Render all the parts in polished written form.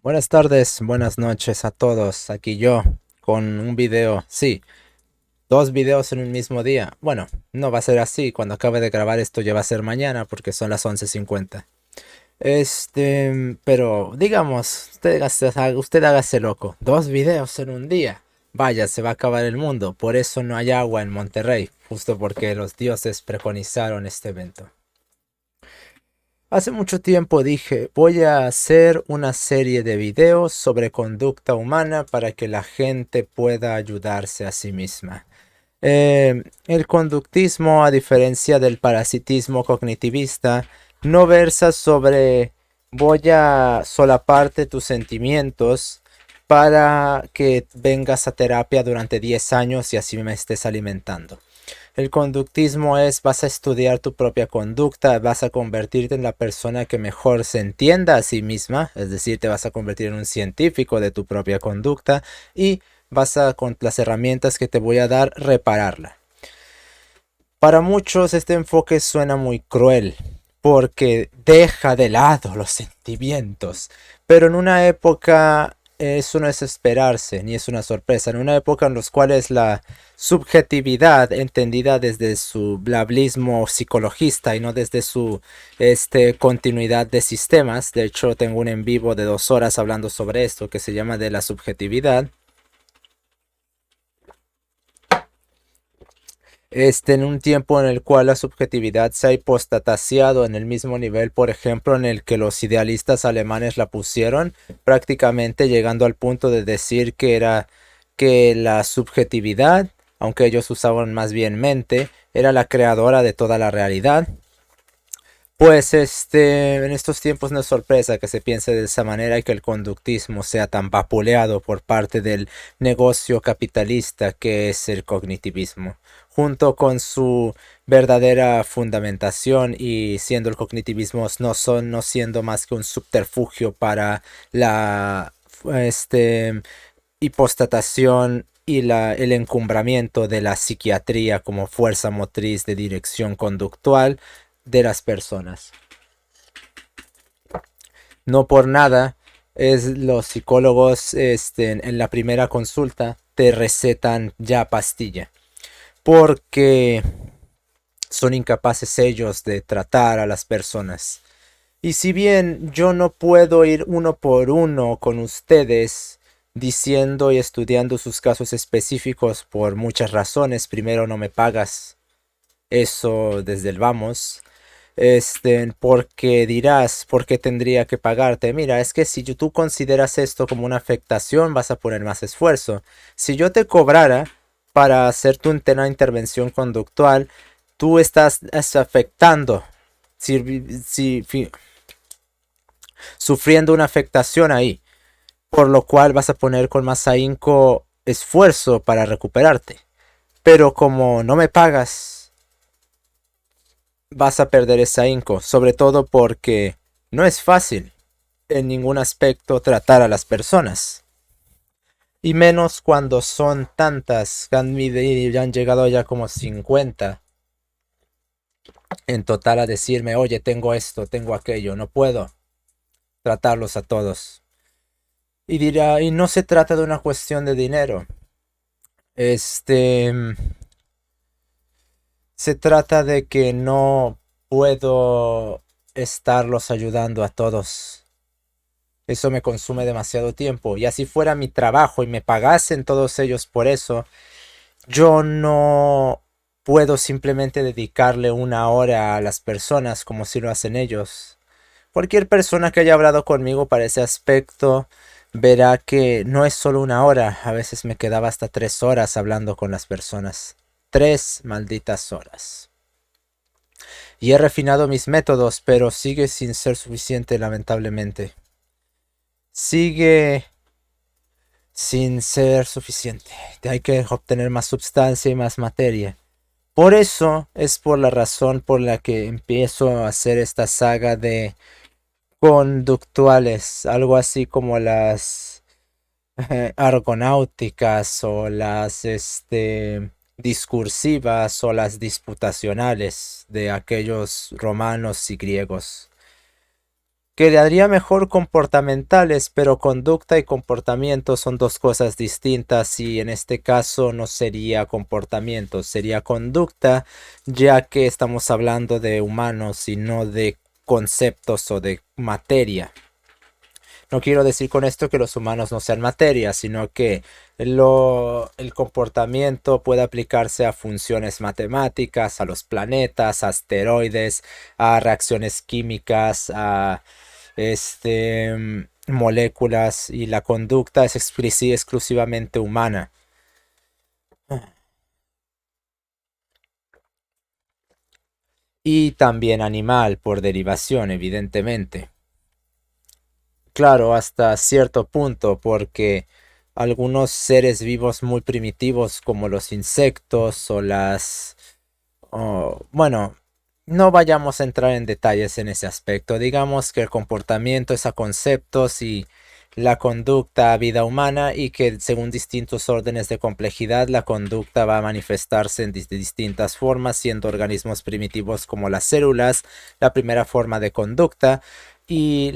Buenas tardes, buenas noches a todos. Aquí yo con un video. Sí, dos videos en un mismo día. Bueno, no va a ser así. Cuando acabe de grabar esto ya va a ser mañana porque son las 11:50. Pero digamos, usted hágase loco. Dos videos en un día. Vaya, se va a acabar el mundo. Por eso no hay agua en Monterrey. Justo porque los dioses preconizaron este evento. Hace mucho tiempo dije, voy a hacer una serie de videos sobre conducta humana para que la gente pueda ayudarse a sí misma. El conductismo, a diferencia del parasitismo cognitivista, no versa sobre voy a solaparte tus sentimientos para que vengas a terapia durante 10 años y así me estés alimentando. El conductismo es vas a estudiar tu propia conducta, vas a convertirte en la persona que mejor se entienda a sí misma, es decir, te vas a convertir en un científico de tu propia conducta y vas a, con las herramientas que te voy a dar, repararla. Para muchos este enfoque suena muy cruel porque deja de lado los sentimientos, pero en una época eso no es esperarse ni es una sorpresa, en una época en los cuales la subjetividad entendida desde su blablismo psicologista y no desde su continuidad de sistemas. De hecho tengo un en vivo de 2 horas hablando sobre esto que se llama de la subjetividad. En un tiempo en el cual la subjetividad se ha hipostatasiado en el mismo nivel, por ejemplo, en el que los idealistas alemanes la pusieron, prácticamente llegando al punto de decir que era que la subjetividad, aunque ellos usaban más bien mente, era la creadora de toda la realidad. Pues en estos tiempos no es sorpresa que se piense de esa manera y que el conductismo sea tan vapuleado por parte del negocio capitalista que es el cognitivismo, junto con su verdadera fundamentación y siendo el cognitivismo no siendo más que un subterfugio para la hipostatación y el encumbramiento de la psiquiatría como fuerza motriz de dirección conductual de las personas. No por nada es los psicólogos en la primera consulta te recetan ya pastilla porque son incapaces ellos de tratar a las personas. Y si bien yo no puedo ir uno por uno con ustedes diciendo y estudiando sus casos específicos por muchas razones, primero no me pagas, eso desde el vamos. Porque dirás, ¿por qué tendría que pagarte? Mira, es que si tú consideras esto como una afectación, vas a poner más esfuerzo. Si yo te cobrara para hacerte una intervención conductual, tú estás afectando, si, si, sufriendo una afectación ahí, por lo cual vas a poner con más ahínco esfuerzo para recuperarte. Pero como no me pagas, vas a perder ese ahínco, sobre todo porque no es fácil en ningún aspecto tratar a las personas. Y menos cuando son tantas, ya han llegado ya como 50 en total a decirme, oye, tengo esto, tengo aquello, no puedo tratarlos a todos. Y dirá, y no se trata de una cuestión de dinero. Este, Se trata de que no puedo estarlos ayudando a todos. Eso me consume demasiado tiempo. Y así fuera mi trabajo y me pagasen todos ellos por eso, yo no puedo simplemente dedicarle 1 hora a las personas como si lo hacen ellos. Cualquier persona que haya hablado conmigo para ese aspecto verá que no es solo 1 hora. A veces me quedaba hasta 3 horas hablando con las personas. 3 malditas horas. Y he refinado mis métodos, pero sigue sin ser suficiente, lamentablemente. Sigue sin ser suficiente. Hay que obtener más sustancia y más materia. Por eso es por la razón por la que empiezo a hacer esta saga de conductuales, algo así como las argonáuticas o las discursivas o las disputacionales de aquellos romanos y griegos. Quedaría mejor comportamentales, pero conducta y comportamiento son dos cosas distintas y en este caso no sería comportamiento, sería conducta, ya que estamos hablando de humanos y no de conceptos o de materia. No quiero decir con esto que los humanos no sean materia, sino que el comportamiento puede aplicarse a funciones matemáticas, a los planetas, a asteroides, a reacciones químicas, a moléculas, y la conducta es exclusivamente humana. Y también animal por derivación, evidentemente. Claro, hasta cierto punto, porque algunos seres vivos muy primitivos como los insectos o bueno, no vayamos a entrar en detalles en ese aspecto. Digamos que el comportamiento es a conceptos y la conducta a vida humana, y que según distintos órdenes de complejidad la conducta va a manifestarse en distintas formas, siendo organismos primitivos como las células la primera forma de conducta y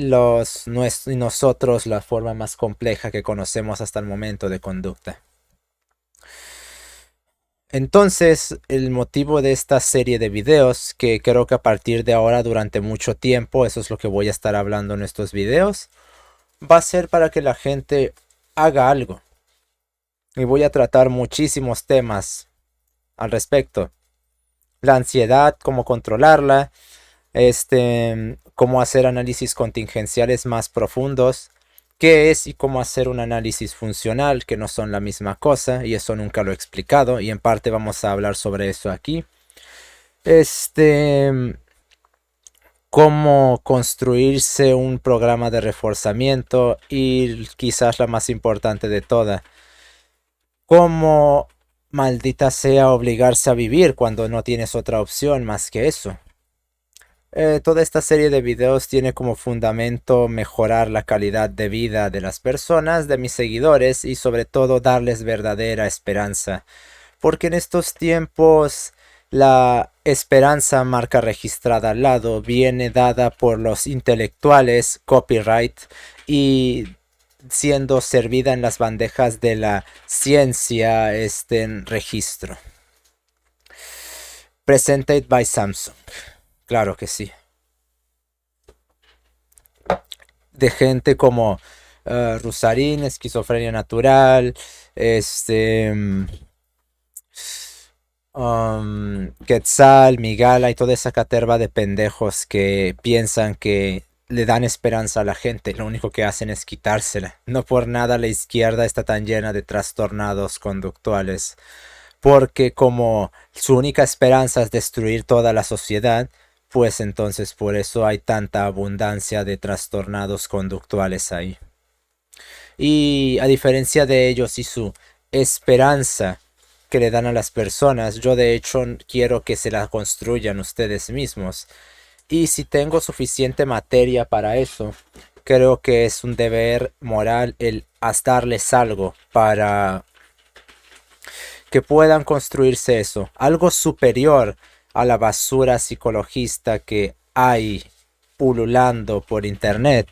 nosotros la forma más compleja que conocemos hasta el momento de conducta. Entonces, el motivo de esta serie de videos, que creo que a partir de ahora durante mucho tiempo, eso es lo que voy a estar hablando en estos videos, va a ser para que la gente haga algo. Y voy a tratar muchísimos temas al respecto. La ansiedad, cómo controlarla, cómo hacer análisis contingenciales más profundos, qué es y cómo hacer un análisis funcional, que no son la misma cosa, y eso nunca lo he explicado, y en parte vamos a hablar sobre eso aquí. Cómo construirse un programa de reforzamiento, y quizás la más importante de todas, cómo maldita sea obligarse a vivir cuando no tienes otra opción más que eso. Toda esta serie de videos tiene como fundamento mejorar la calidad de vida de las personas, de mis seguidores, y sobre todo darles verdadera esperanza. Porque en estos tiempos la esperanza, marca registrada al lado, viene dada por los intelectuales, copyright, y siendo servida en las bandejas de la ciencia, en registro. Presented by Samsung. Claro que sí. De gente como Rusarín, Esquizofrenia Natural, Quetzal, Migala y toda esa caterva de pendejos que piensan que le dan esperanza a la gente. Lo único que hacen es quitársela. No por nada la izquierda está tan llena de trastornados conductuales, porque como su única esperanza es destruir toda la sociedad, pues entonces por eso hay tanta abundancia de trastornados conductuales ahí. Y a diferencia de ellos y su esperanza que le dan a las personas, yo de hecho quiero que se la construyan ustedes mismos. Y si tengo suficiente materia para eso, creo que es un deber moral el darles algo para que puedan construirse eso, algo superior a la basura psicologista que hay pululando por internet,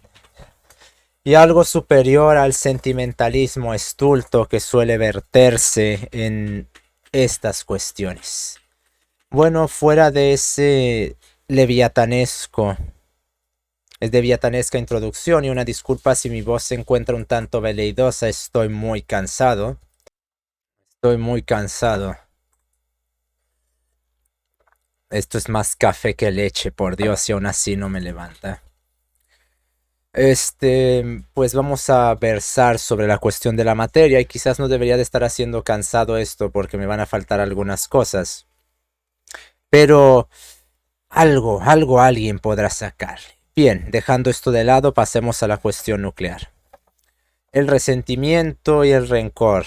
y algo superior al sentimentalismo estulto que suele verterse en estas cuestiones. Bueno, fuera de ese leviatanesco, es leviatanesca introducción, y una disculpa si mi voz se encuentra un tanto veleidosa, estoy muy cansado. Estoy muy cansado. Esto es más café que leche, por Dios, y aún así no me levanta. Pues vamos a versar sobre la cuestión de la materia, y quizás no debería de estar haciendo cansado esto porque me van a faltar algunas cosas. Pero algo alguien podrá sacarle. Bien, dejando esto de lado, pasemos a la cuestión nuclear. El resentimiento y el rencor.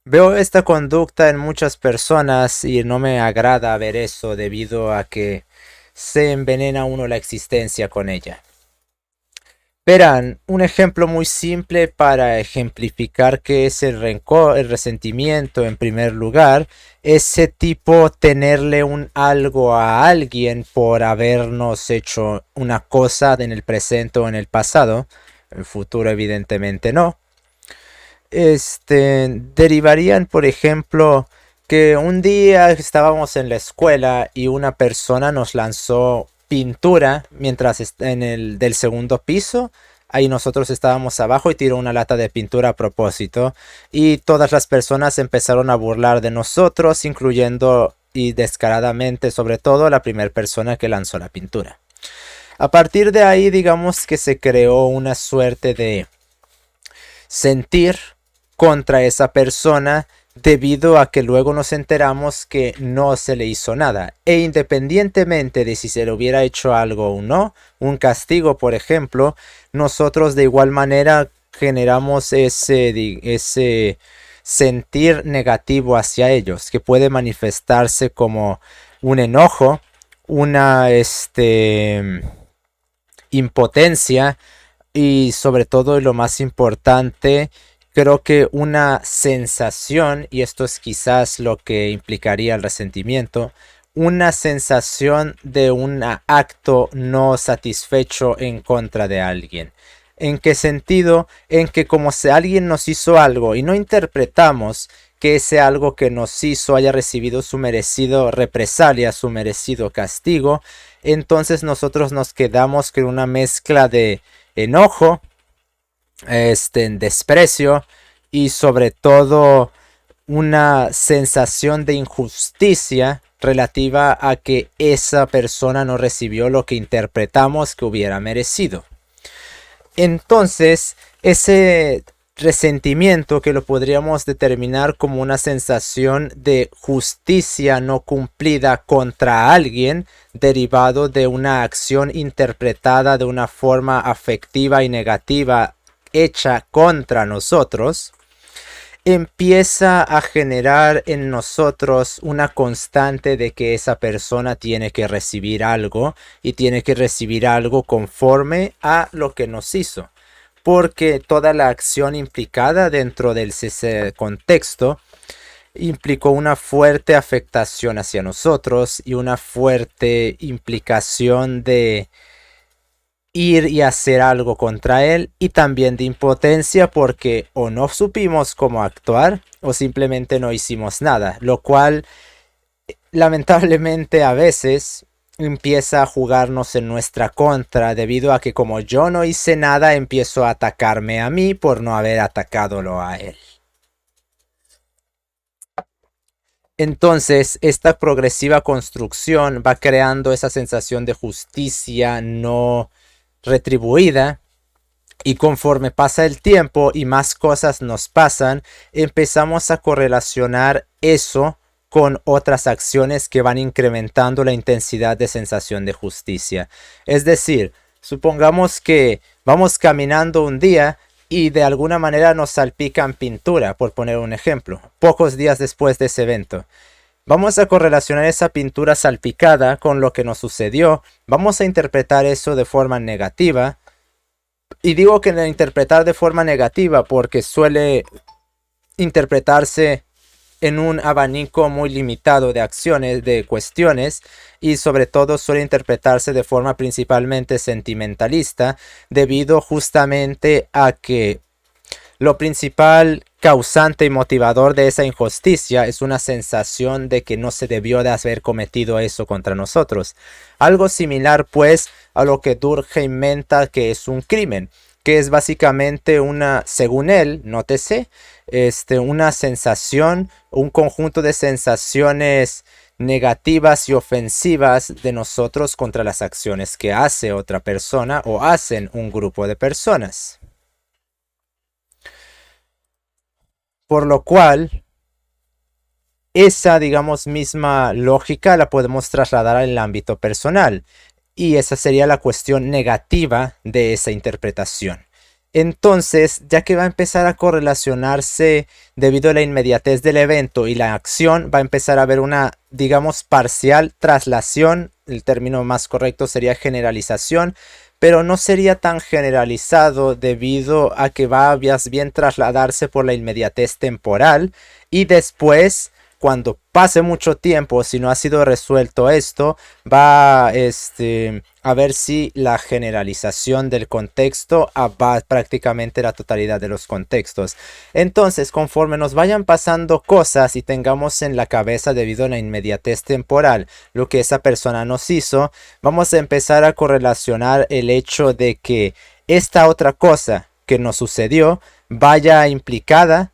Veo esta conducta en muchas personas y no me agrada ver eso, debido a que se envenena uno la existencia con ella. Verán, un ejemplo muy simple para ejemplificar qué es el rencor, el resentimiento en primer lugar, ese tipo tenerle un algo a alguien por habernos hecho una cosa en el presente o en el pasado, el futuro evidentemente no. Derivarían, por ejemplo, que un día estábamos en la escuela y una persona nos lanzó pintura mientras en el del segundo piso. Ahí nosotros estábamos abajo y tiró una lata de pintura a propósito. Y todas las personas empezaron a burlar de nosotros, incluyendo y descaradamente, sobre todo, la primera persona que lanzó la pintura. A partir de ahí, digamos que se creó una suerte de sentir contra esa persona debido a que luego nos enteramos que no se le hizo nada. E independientemente de si se le hubiera hecho algo o no, un castigo por ejemplo, nosotros de igual manera generamos ese sentir negativo hacia ellos, que puede manifestarse como un enojo, una impotencia y sobre todo y lo más importante, creo que una sensación, y esto es quizás lo que implicaría el resentimiento, una sensación de un acto no satisfecho en contra de alguien. ¿En qué sentido? En que como si alguien nos hizo algo y no interpretamos que ese algo que nos hizo haya recibido su merecido represalia, su merecido castigo, entonces nosotros nos quedamos con una mezcla de enojo, desprecio y sobre todo una sensación de injusticia relativa a que esa persona no recibió lo que interpretamos que hubiera merecido. Entonces, ese resentimiento que lo podríamos determinar como una sensación de justicia no cumplida contra alguien derivado de una acción interpretada de una forma afectiva y negativa hecha contra nosotros, empieza a generar en nosotros una constante de que esa persona tiene que recibir algo y tiene que recibir algo conforme a lo que nos hizo. Porque toda la acción implicada dentro del contexto implicó una fuerte afectación hacia nosotros y una fuerte implicación de ir y hacer algo contra él y también de impotencia porque o no supimos cómo actuar o simplemente no hicimos nada, lo cual lamentablemente a veces empieza a jugarnos en nuestra contra debido a que como yo no hice nada empiezo a atacarme a mí por no haber atacadolo a él. Entonces, esta progresiva construcción va creando esa sensación de justicia no retribuida y conforme pasa el tiempo y más cosas nos pasan, empezamos a correlacionar eso con otras acciones que van incrementando la intensidad de sensación de justicia. Es decir, supongamos que vamos caminando un día y de alguna manera nos salpican pintura, por poner un ejemplo, pocos días después de ese evento. Vamos a correlacionar esa pintura salpicada con lo que nos sucedió, vamos a interpretar eso de forma negativa, y digo que interpretar de forma negativa porque suele interpretarse en un abanico muy limitado de acciones, de cuestiones, y sobre todo suele interpretarse de forma principalmente sentimentalista, debido justamente a que lo principal causante y motivador de esa injusticia es una sensación de que no se debió de haber cometido eso contra nosotros. Algo similar pues a lo que Durkheim menta que es un crimen, que es básicamente una, según él, nótese, una sensación, un conjunto de sensaciones negativas y ofensivas de nosotros contra las acciones que hace otra persona o hacen un grupo de personas. Por lo cual, esa, digamos, misma lógica la podemos trasladar al ámbito personal. Y esa sería la cuestión negativa de esa interpretación. Entonces, ya que va a empezar a correlacionarse debido a la inmediatez del evento y la acción, va a empezar a haber una, digamos, parcial traslación. El término más correcto sería generalización, pero no sería tan generalizado debido a que va a bien trasladarse por la inmediatez temporal y después, cuando pase mucho tiempo, si no ha sido resuelto esto, va a ver si la generalización del contexto va prácticamente la totalidad de los contextos. Entonces, conforme nos vayan pasando cosas y tengamos en la cabeza debido a la inmediatez temporal lo que esa persona nos hizo, vamos a empezar a correlacionar el hecho de que esta otra cosa que nos sucedió vaya implicada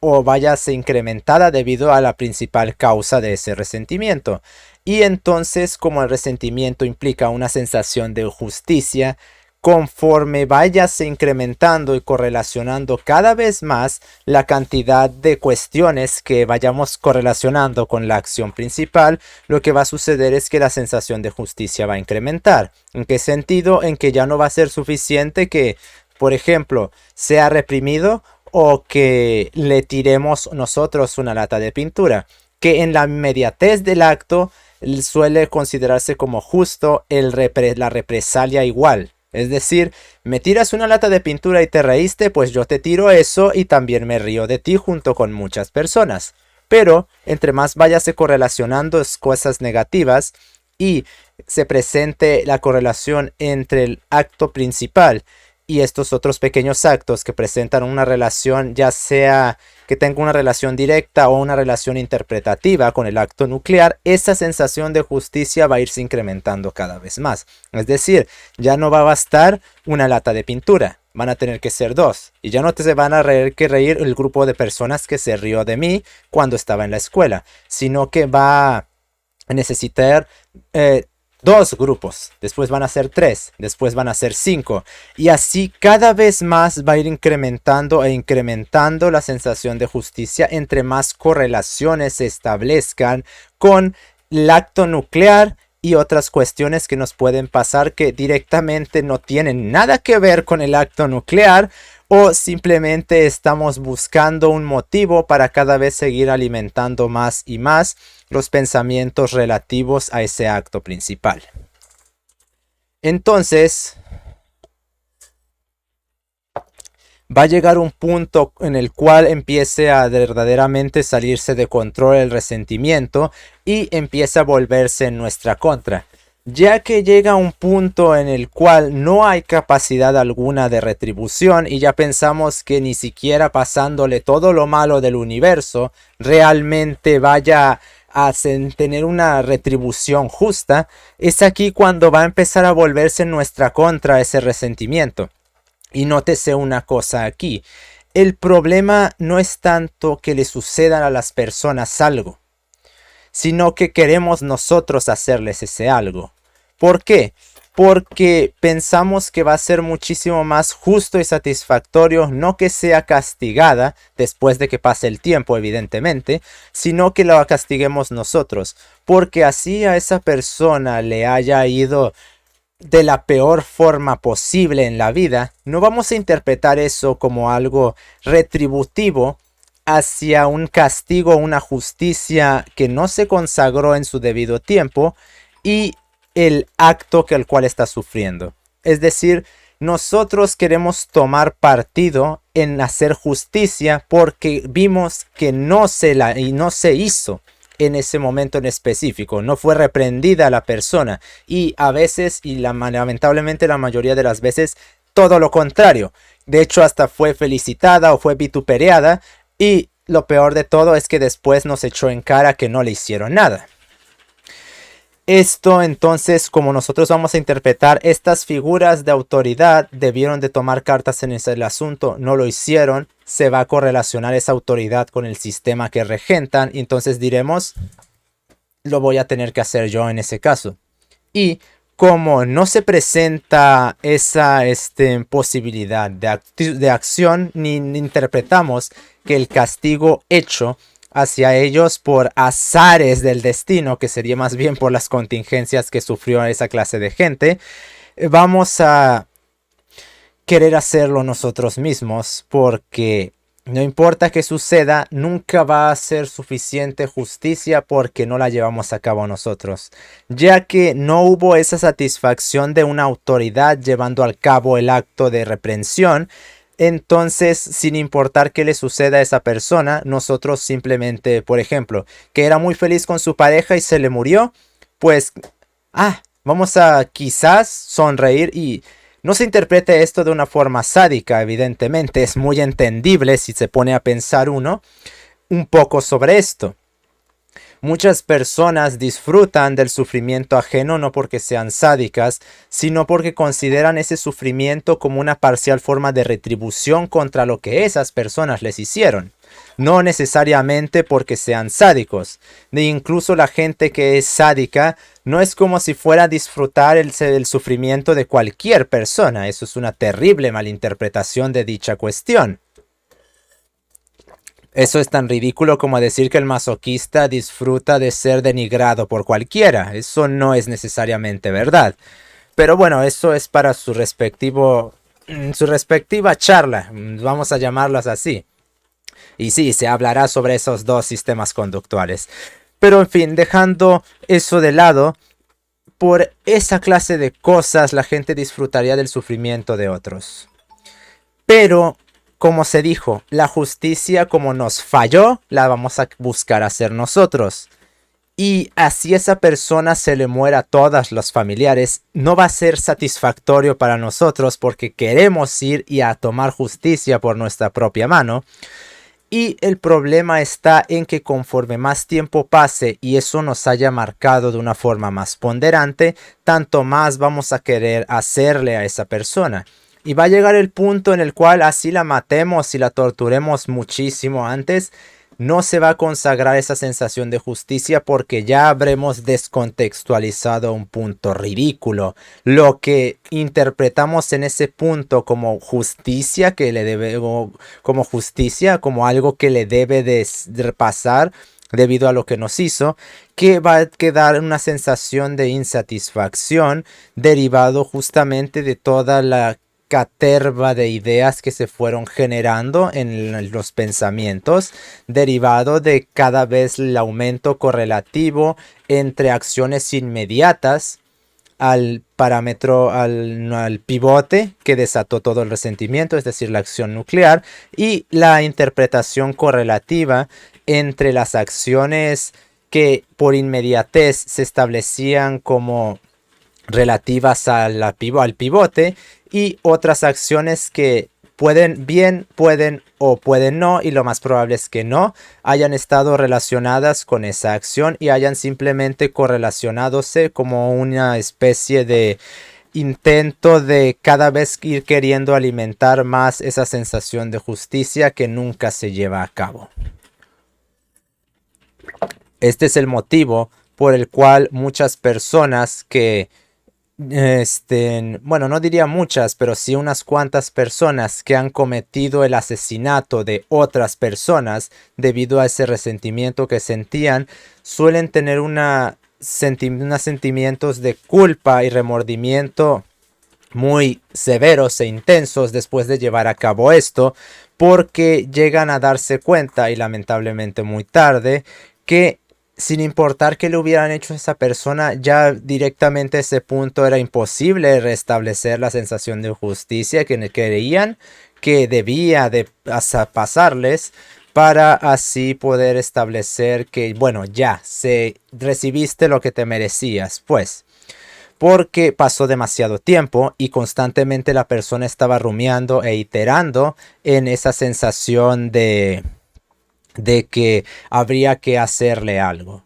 o vayase incrementada debido a la principal causa de ese resentimiento. Y entonces, como el resentimiento implica una sensación de justicia, conforme vayase incrementando y correlacionando cada vez más la cantidad de cuestiones que vayamos correlacionando con la acción principal, lo que va a suceder es que la sensación de justicia va a incrementar. ¿En qué sentido? En que ya no va a ser suficiente que, por ejemplo, sea reprimido o que le tiremos nosotros una lata de pintura, que en la inmediatez del acto suele considerarse como justo la represalia igual. Es decir, me tiras una lata de pintura y te reíste, pues yo te tiro eso y también me río de ti junto con muchas personas. Pero entre más vayase correlacionando cosas negativas y se presente la correlación entre el acto principal y estos otros pequeños actos que presentan una relación, ya sea que tenga una relación directa o una relación interpretativa con el acto nuclear, esa sensación de justicia va a irse incrementando cada vez más. Es decir, ya no va a bastar una lata de pintura, van a tener que ser dos. Y ya no te se van a reír el grupo de personas que se rió de mí cuando estaba en la escuela, sino que va a necesitar dos grupos, después van a ser tres, después van a ser cinco, y así cada vez más va a ir incrementando e incrementando la sensación de justicia entre más correlaciones se establezcan con el acto nuclear y otras cuestiones que nos pueden pasar que directamente no tienen nada que ver con el acto nuclear, o simplemente estamos buscando un motivo para cada vez seguir alimentando más y más los pensamientos relativos a ese acto principal. Entonces, va a llegar un punto en el cual empiece a verdaderamente salirse de control el resentimiento y empieza a volverse en nuestra contra, ya que llega un punto en el cual no hay capacidad alguna de retribución y ya pensamos que ni siquiera pasándole todo lo malo del universo realmente vaya a tener una retribución justa. Es aquí cuando va a empezar a volverse en nuestra contra ese resentimiento. Y nótese una cosa aquí, el problema no es tanto que le sucedan a las personas algo, sino que queremos nosotros hacerles ese algo. ¿Por qué? Porque pensamos que va a ser muchísimo más justo y satisfactorio no que sea castigada después de que pase el tiempo, evidentemente, sino que la castiguemos nosotros, porque así a esa persona le haya ido de la peor forma posible en la vida, no vamos a interpretar eso como algo retributivo hacia un castigo, una justicia que no se consagró en su debido tiempo y el acto que el cual está sufriendo. Es decir, nosotros queremos tomar partido en hacer justicia porque vimos que no se hizo en ese momento en específico, no fue reprendida la persona, y a veces, y lamentablemente la mayoría de las veces, todo lo contrario. De hecho, hasta fue felicitada o fue vituperada, y lo peor de todo es que después nos echó en cara que no le hicieron nada. Esto entonces, como nosotros vamos a interpretar, estas figuras de autoridad debieron de tomar cartas en el asunto, no lo hicieron, se va a correlacionar esa autoridad con el sistema que regentan, y entonces diremos, lo voy a tener que hacer yo en ese caso. Y como no se presenta esa posibilidad de acción, ni interpretamos que el castigo hecho hacia ellos por azares del destino, que sería más bien por las contingencias que sufrió esa clase de gente, vamos a querer hacerlo nosotros mismos porque No importa que suceda, nunca va a ser suficiente justicia porque no la llevamos a cabo nosotros, ya que no hubo esa satisfacción de una autoridad llevando al cabo el acto de reprensión. Entonces, sin importar qué le suceda a esa persona, nosotros simplemente, por ejemplo, que era muy feliz con su pareja y se le murió, pues, vamos a quizás sonreír y no se interprete esto de una forma sádica, evidentemente, es muy entendible si se pone a pensar uno un poco sobre esto. Muchas personas disfrutan del sufrimiento ajeno no porque sean sádicas, sino porque consideran ese sufrimiento como una parcial forma de retribución contra lo que esas personas les hicieron. No necesariamente porque sean sádicos. Ni incluso la gente que es sádica no es como si fuera a disfrutar el sufrimiento de cualquier persona. Eso es una terrible malinterpretación de dicha cuestión. Eso es tan ridículo como decir que el masoquista disfruta de ser denigrado por cualquiera. Eso no es necesariamente verdad. Pero bueno, eso es para su respectiva charla. Vamos a llamarlas así. Y sí, se hablará sobre esos dos sistemas conductuales. Pero en fin, dejando eso de lado, por esa clase de cosas la gente disfrutaría del sufrimiento de otros. Pero, como se dijo, la justicia como nos falló, la vamos a buscar hacer nosotros. Y así esa persona se le muera a todos los familiares, no va a ser satisfactorio para nosotros porque queremos ir y a tomar justicia por nuestra propia mano. Y el problema está en que conforme más tiempo pase y eso nos haya marcado de una forma más ponderante, tanto más vamos a querer hacerle a esa persona. Y va a llegar el punto en el cual así la matemos y la torturemos muchísimo antes, no se va a consagrar esa sensación de justicia porque ya habremos descontextualizado un punto ridículo. Lo que interpretamos en ese punto como justicia que le debe, como justicia, como algo que le debe de pasar debido a lo que nos hizo, que va a quedar una sensación de insatisfacción derivado justamente de toda la caterva de ideas que se fueron generando en los pensamientos, derivado de cada vez el aumento correlativo entre acciones inmediatas al parámetro, al pivote que desató todo el resentimiento, es decir, la acción nuclear, y la interpretación correlativa entre las acciones que por inmediatez se establecían como relativas al pivote y otras acciones que pueden bien, pueden o pueden no, y lo más probable es que no hayan estado relacionadas con esa acción y hayan simplemente correlacionadose como una especie de intento de cada vez ir queriendo alimentar más esa sensación de justicia que nunca se lleva a cabo. Este es el motivo por el cual muchas personas que bueno, no diría muchas, pero sí unas cuantas personas que han cometido el asesinato de otras personas debido a ese resentimiento que sentían, suelen tener unos sentimientos de culpa y remordimiento muy severos e intensos después de llevar a cabo esto, porque llegan a darse cuenta, y lamentablemente muy tarde, que sin importar qué le hubieran hecho a esa persona, ya directamente a ese punto era imposible restablecer la sensación de justicia que creían que debía de pasarles para así poder establecer que, bueno, ya recibiste lo que te merecías, pues. Porque pasó demasiado tiempo y constantemente la persona estaba rumiando e iterando en esa sensación de que habría que hacerle algo.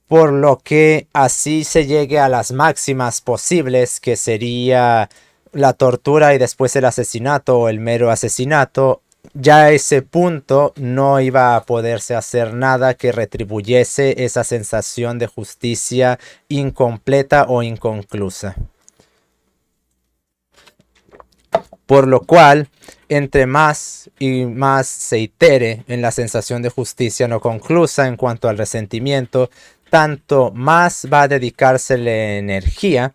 Por lo que así se llegue a las máximas posibles, que sería la tortura y después el asesinato o el mero asesinato, ya a ese punto no iba a poderse hacer nada que retribuyese esa sensación de justicia incompleta o inconclusa. Por lo cual, entre más y más se itere en la sensación de justicia no conclusa en cuanto al resentimiento, tanto más va a dedicársele energía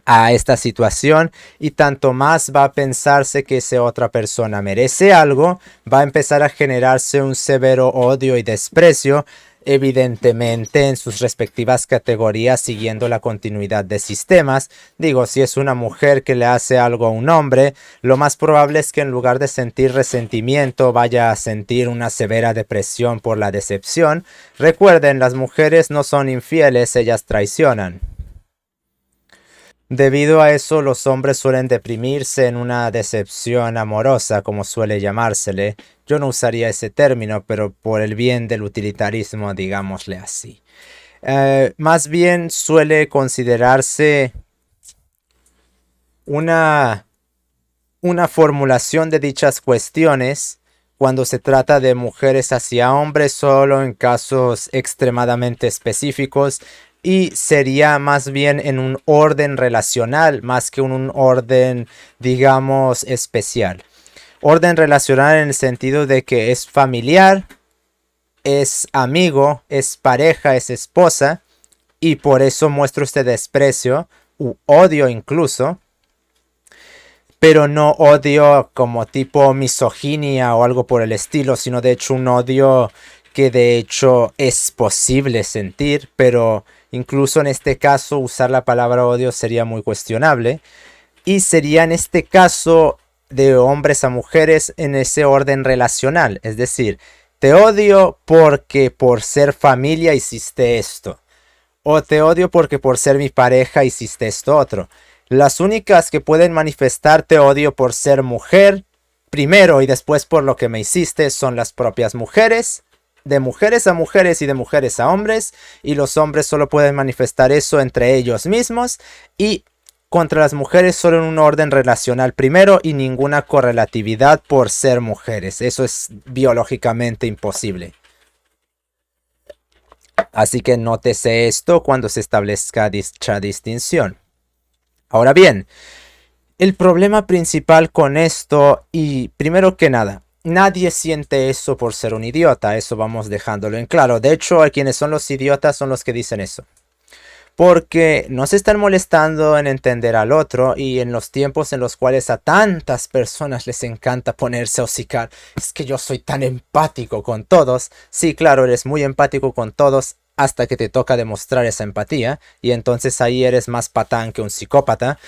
a esta situación, y tanto más va a pensarse que esa otra persona merece algo, va a empezar a generarse un severo odio y desprecio, evidentemente en sus respectivas categorías, siguiendo la continuidad de sistemas. Digo, si es una mujer que le hace algo a un hombre, lo más probable es que en lugar de sentir resentimiento vaya a sentir una severa depresión por la decepción. Recuerden, las mujeres no son infieles, ellas traicionan. Debido a eso, los hombres suelen deprimirse en una decepción amorosa, como suele llamársele. Yo no usaría ese término, pero por el bien del utilitarismo, digámosle así. Más bien suele considerarse una, una formulación de dichas cuestiones cuando se trata de mujeres hacia hombres solo en casos extremadamente específicos, y sería más bien en un orden relacional más que un orden, digamos, especial. Orden relacional en el sentido de que es familiar, es amigo, es pareja, es esposa, y por eso muestro este desprecio u odio incluso, pero no odio como tipo misoginia o algo por el estilo, sino de hecho un odio que de hecho es posible sentir, pero incluso en este caso usar la palabra odio sería muy cuestionable, y sería en este caso de hombres a mujeres en ese orden relacional, es decir, te odio porque por ser familia hiciste esto, o te odio porque por ser mi pareja hiciste esto otro. Las únicas que pueden manifestarte odio por ser mujer, primero y después por lo que me hiciste, son las propias mujeres. De mujeres a mujeres y de mujeres a hombres. Y los hombres solo pueden manifestar eso entre ellos mismos. Y contra las mujeres solo en un orden relacional primero y ninguna correlatividad por ser mujeres. Eso es biológicamente imposible. Así que nótese esto cuando se establezca dicha distinción. Ahora bien, el problema principal con esto, y primero que nada, nadie siente eso por ser un idiota, eso vamos dejándolo en claro. De hecho, a quienes son los idiotas son los que dicen eso. Porque no se están molestando en entender al otro, y en los tiempos en los cuales a tantas personas les encanta ponerse a hocicar, es que yo soy tan empático con todos. Sí, claro, eres muy empático con todos hasta que te toca demostrar esa empatía, y entonces ahí eres más patán que un psicópata.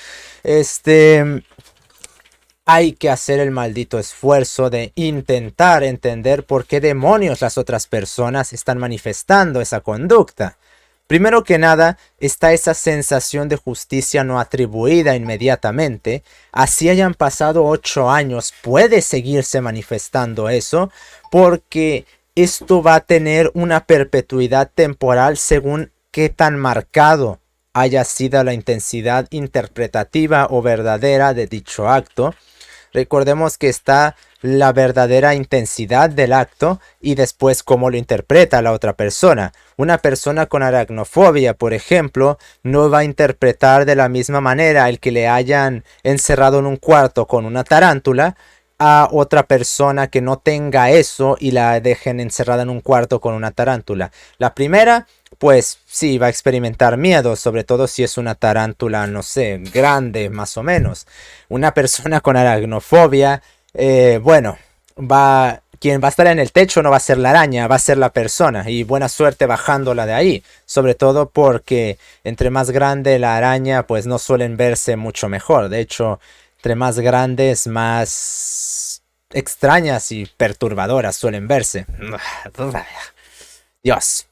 Hay que hacer el maldito esfuerzo de intentar entender por qué demonios las otras personas están manifestando esa conducta. Primero que nada, está esa sensación de justicia no atribuida inmediatamente. Así hayan pasado 8 años, puede seguirse manifestando eso, porque esto va a tener una perpetuidad temporal según qué tan marcado haya sido la intensidad interpretativa o verdadera de dicho acto. Recordemos que está la verdadera intensidad del acto y después cómo lo interpreta la otra persona. Una persona con aracnofobia, por ejemplo, no va a interpretar de la misma manera el que le hayan encerrado en un cuarto con una tarántula a otra persona que no tenga eso y la dejen encerrada en un cuarto con una tarántula. La primera, pues sí, va a experimentar miedo, sobre todo si es una tarántula, no sé, grande más o menos. Una persona con aracnofobia, bueno, quien va a estar en el techo no va a ser la araña, va a ser la persona, y buena suerte bajándola de ahí, sobre todo porque entre más grande la araña, pues no suelen verse mucho mejor. De hecho, entre más grandes, más extrañas y perturbadoras suelen verse. Dios.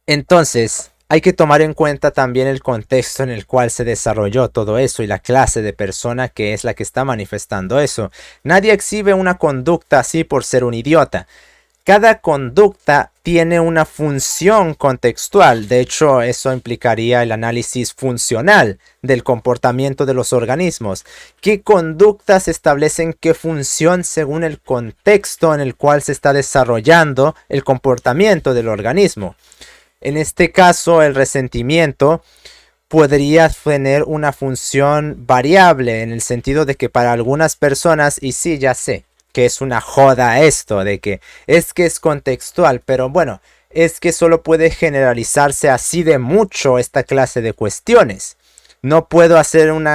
Entonces, hay que tomar en cuenta también el contexto en el cual se desarrolló todo eso y la clase de persona que es la que está manifestando eso. Nadie exhibe una conducta así por ser un idiota. Cada conducta tiene una función contextual. De hecho, eso implicaría el análisis funcional del comportamiento de los organismos. ¿Qué conductas establecen qué función según el contexto en el cual se está desarrollando el comportamiento del organismo? En este caso, el resentimiento podría tener una función variable en el sentido de que para algunas personas, y sí, ya sé que es una joda esto de que es contextual, pero bueno, es que solo puede generalizarse así de mucho esta clase de cuestiones. No puedo hacer un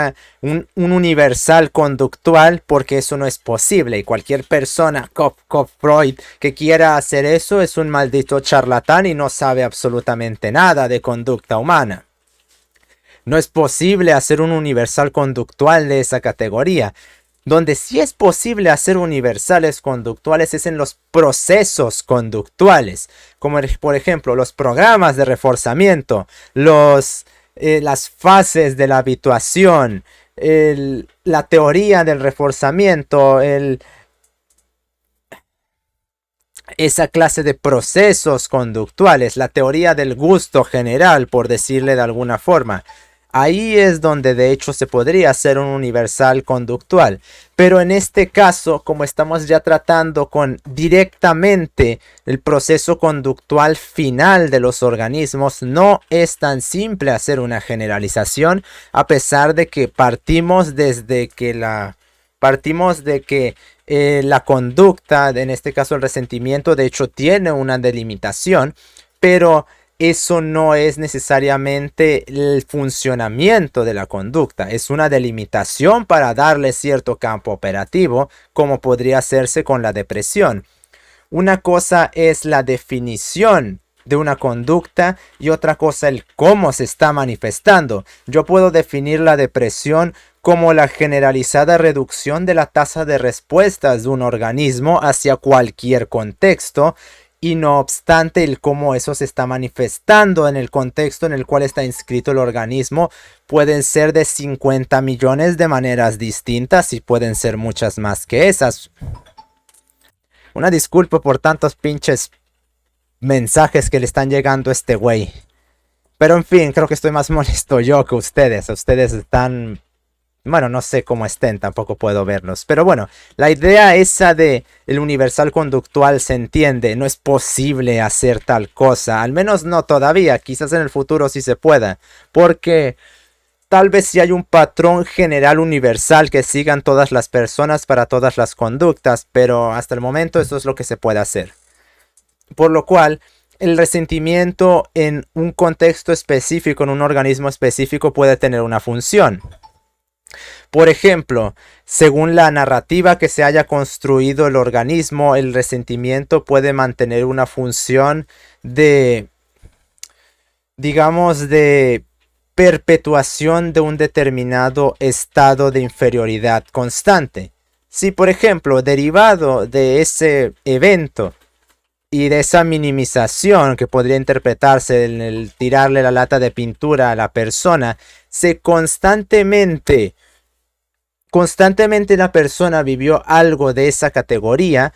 universal conductual porque eso no es posible. Y cualquier persona, Freud, que quiera hacer eso es un maldito charlatán y no sabe absolutamente nada de conducta humana. No es posible hacer un universal conductual de esa categoría. Donde sí es posible hacer universales conductuales es en los procesos conductuales, como por ejemplo los programas de reforzamiento, las fases de la habituación, la teoría del reforzamiento, esa clase de procesos conductuales, la teoría del gusto general, por decirle de alguna forma. Ahí es donde de hecho se podría hacer un universal conductual. Pero en este caso, como estamos ya tratando con directamente el proceso conductual final de los organismos, no es tan simple hacer una generalización, a pesar de que partimos de que la conducta, en este caso el resentimiento, de hecho tiene una delimitación, pero eso no es necesariamente el funcionamiento de la conducta, es una delimitación para darle cierto campo operativo, como podría hacerse con la depresión. Una cosa es la definición de una conducta y otra cosa el cómo se está manifestando. Yo puedo definir la depresión como la generalizada reducción de la tasa de respuestas de un organismo hacia cualquier contexto, y no obstante el cómo eso se está manifestando en el contexto en el cual está inscrito el organismo pueden ser de 50 millones de maneras distintas y pueden ser muchas más que esas. Una disculpa por tantos pinches mensajes que le están llegando a este güey. Pero en fin, creo que estoy más molesto yo que ustedes. Ustedes están... Bueno, no sé cómo estén, tampoco puedo verlos. Pero bueno, la idea esa de el universal conductual se entiende. No es posible hacer tal cosa. Al menos no todavía. Quizás en el futuro sí se pueda. Porque tal vez sí hay un patrón general universal que sigan todas las personas para todas las conductas. Pero hasta el momento eso es lo que se puede hacer. Por lo cual, el resentimiento en un contexto específico, en un organismo específico, puede tener una función. Por ejemplo, según la narrativa que se haya construido el organismo, el resentimiento puede mantener una función de, digamos, de perpetuación de un determinado estado de inferioridad constante. Si, por ejemplo, derivado de ese evento y de esa minimización que podría interpretarse en el tirarle la lata de pintura a la persona, se constantemente la persona vivió algo de esa categoría,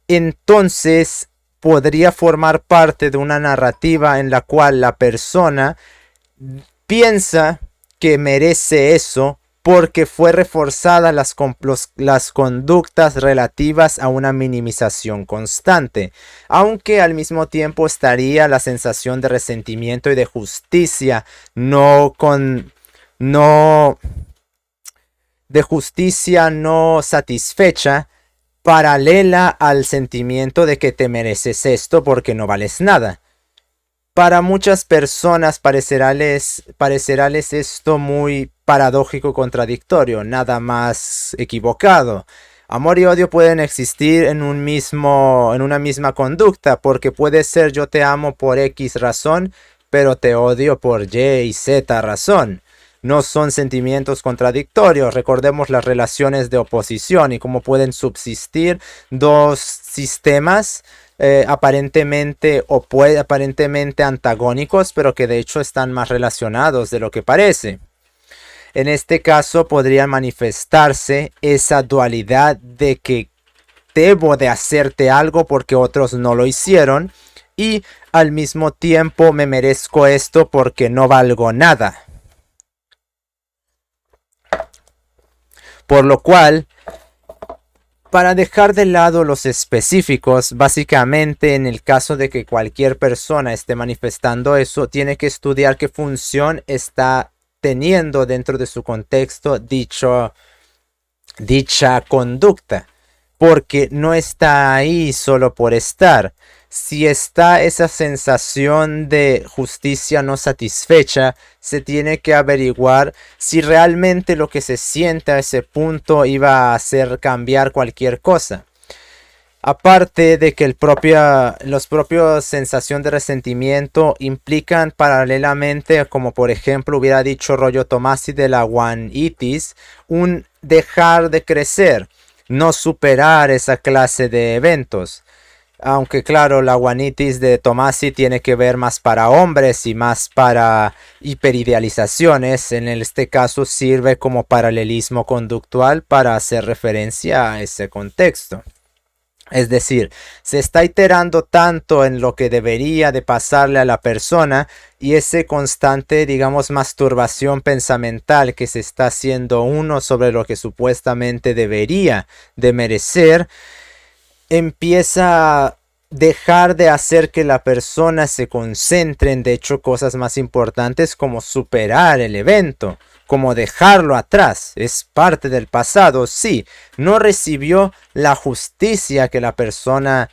entonces podría formar parte de una narrativa en la cual la persona piensa que merece eso porque fue reforzada las conductas relativas a una minimización constante, aunque al mismo tiempo estaría la sensación de resentimiento y de justicia no satisfecha, paralela al sentimiento de que te mereces esto porque no vales nada. Para muchas personas parecerales esto muy paradójico, contradictorio, nada más equivocado. Amor y odio pueden existir en una misma conducta, porque puede ser yo te amo por X razón, pero te odio por Y y Z razón. No son sentimientos contradictorios. Recordemos las relaciones de oposición y cómo pueden subsistir dos sistemas aparentemente antagónicos, pero que de hecho están más relacionados de lo que parece. En este caso podría manifestarse esa dualidad de que debo de hacerte algo porque otros no lo hicieron, y al mismo tiempo me merezco esto porque no valgo nada. Por lo cual, para dejar de lado los específicos, básicamente en el caso de que cualquier persona esté manifestando eso, tiene que estudiar qué función está teniendo dentro de su contexto dicha conducta, porque no está ahí solo por estar. si está esa sensación de justicia no satisfecha, se tiene que averiguar si realmente lo que se siente a ese punto iba a hacer cambiar cualquier cosa. Aparte de que los propios sensación de resentimiento implican paralelamente, como por ejemplo hubiera dicho Rollo Tomasi de la One-Itis, un dejar de crecer, no superar esa clase de eventos. Aunque claro, la One-Itis de Tomasi tiene que ver más para hombres y más para hiperidealizaciones. En este caso sirve como paralelismo conductual para hacer referencia a ese contexto. Es decir, se está iterando tanto en lo que debería de pasarle a la persona y ese constante, digamos, masturbación pensamental que se está haciendo uno sobre lo que supuestamente debería de merecer, empieza a dejar de hacer que la persona se concentre en de hecho cosas más importantes como superar el evento, como dejarlo atrás. Es parte del pasado, sí, no recibió la justicia que la persona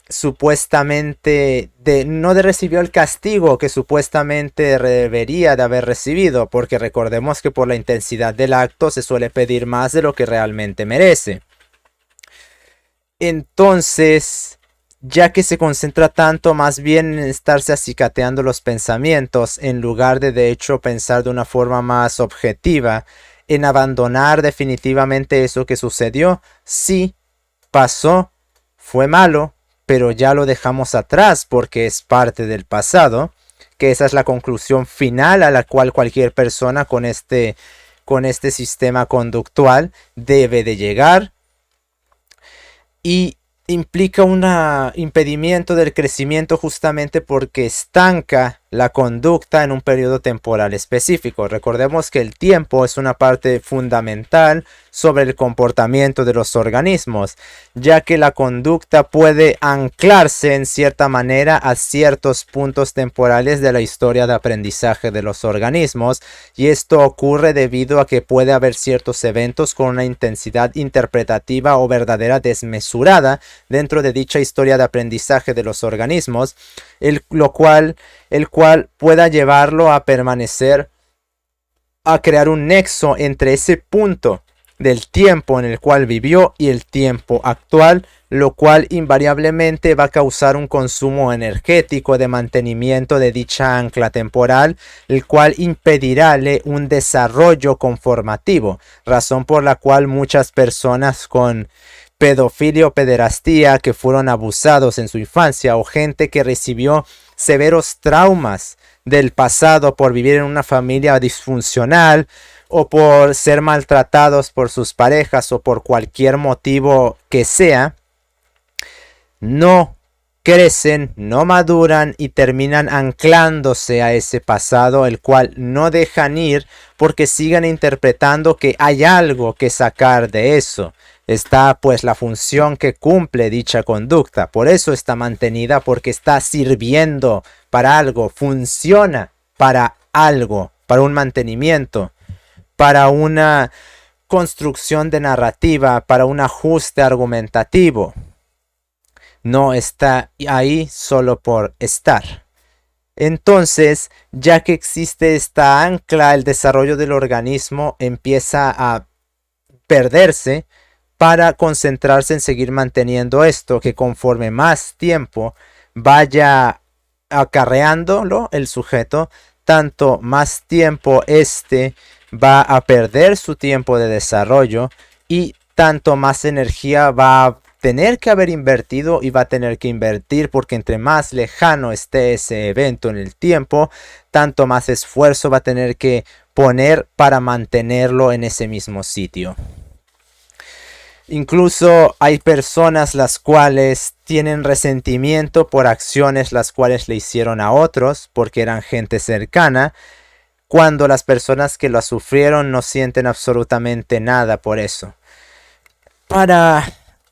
supuestamente no recibió el castigo que supuestamente debería de haber recibido, porque recordemos que por la intensidad del acto se suele pedir más de lo que realmente merece. Entonces, ya que se concentra tanto más bien en estarse acicateando los pensamientos, en lugar de hecho pensar de una forma más objetiva, en abandonar definitivamente eso que sucedió, sí, pasó, fue malo, pero ya lo dejamos atrás porque es parte del pasado, que esa es la conclusión final a la cual cualquier persona con este sistema conductual debe de llegar. Y implica un impedimento del crecimiento justamente porque estanca la conducta en un periodo temporal específico. Recordemos que el tiempo es una parte fundamental sobre el comportamiento de los organismos, ya que la conducta puede anclarse en cierta manera a ciertos puntos temporales de la historia de aprendizaje de los organismos, y esto ocurre debido a que puede haber ciertos eventos con una intensidad interpretativa o verdadera desmesurada dentro de dicha historia de aprendizaje de los organismos, el cual pueda llevarlo a permanecer, a crear un nexo entre ese punto del tiempo en el cual vivió y el tiempo actual, lo cual invariablemente va a causar un consumo energético de mantenimiento de dicha ancla temporal, el cual impedirá un desarrollo conformativo, razón por la cual muchas personas con pedofilia o pederastía que fueron abusados en su infancia, o gente que recibió severos traumas del pasado por vivir en una familia disfuncional, o por ser maltratados por sus parejas, o por cualquier motivo que sea, no crecen, no maduran y terminan anclándose a ese pasado, el cual no dejan ir porque sigan interpretando que hay algo que sacar de eso. Está pues la función que cumple dicha conducta, por eso está mantenida, porque está sirviendo para algo, funciona para algo, para un mantenimiento, para una construcción de narrativa, para un ajuste argumentativo. No está ahí solo por estar. Entonces, ya que existe esta ancla, el desarrollo del organismo empieza a perderse para concentrarse en seguir manteniendo esto, que conforme más tiempo vaya acarreándolo el sujeto, tanto más tiempo va a perder su tiempo de desarrollo, y tanto más energía va a tener que haber invertido y va a tener que invertir, porque entre más lejano esté ese evento en el tiempo, tanto más esfuerzo va a tener que poner para mantenerlo en ese mismo sitio. Incluso hay personas las cuales tienen resentimiento por acciones las cuales le hicieron a otros porque eran gente cercana, cuando las personas que lo sufrieron no sienten absolutamente nada por eso. Para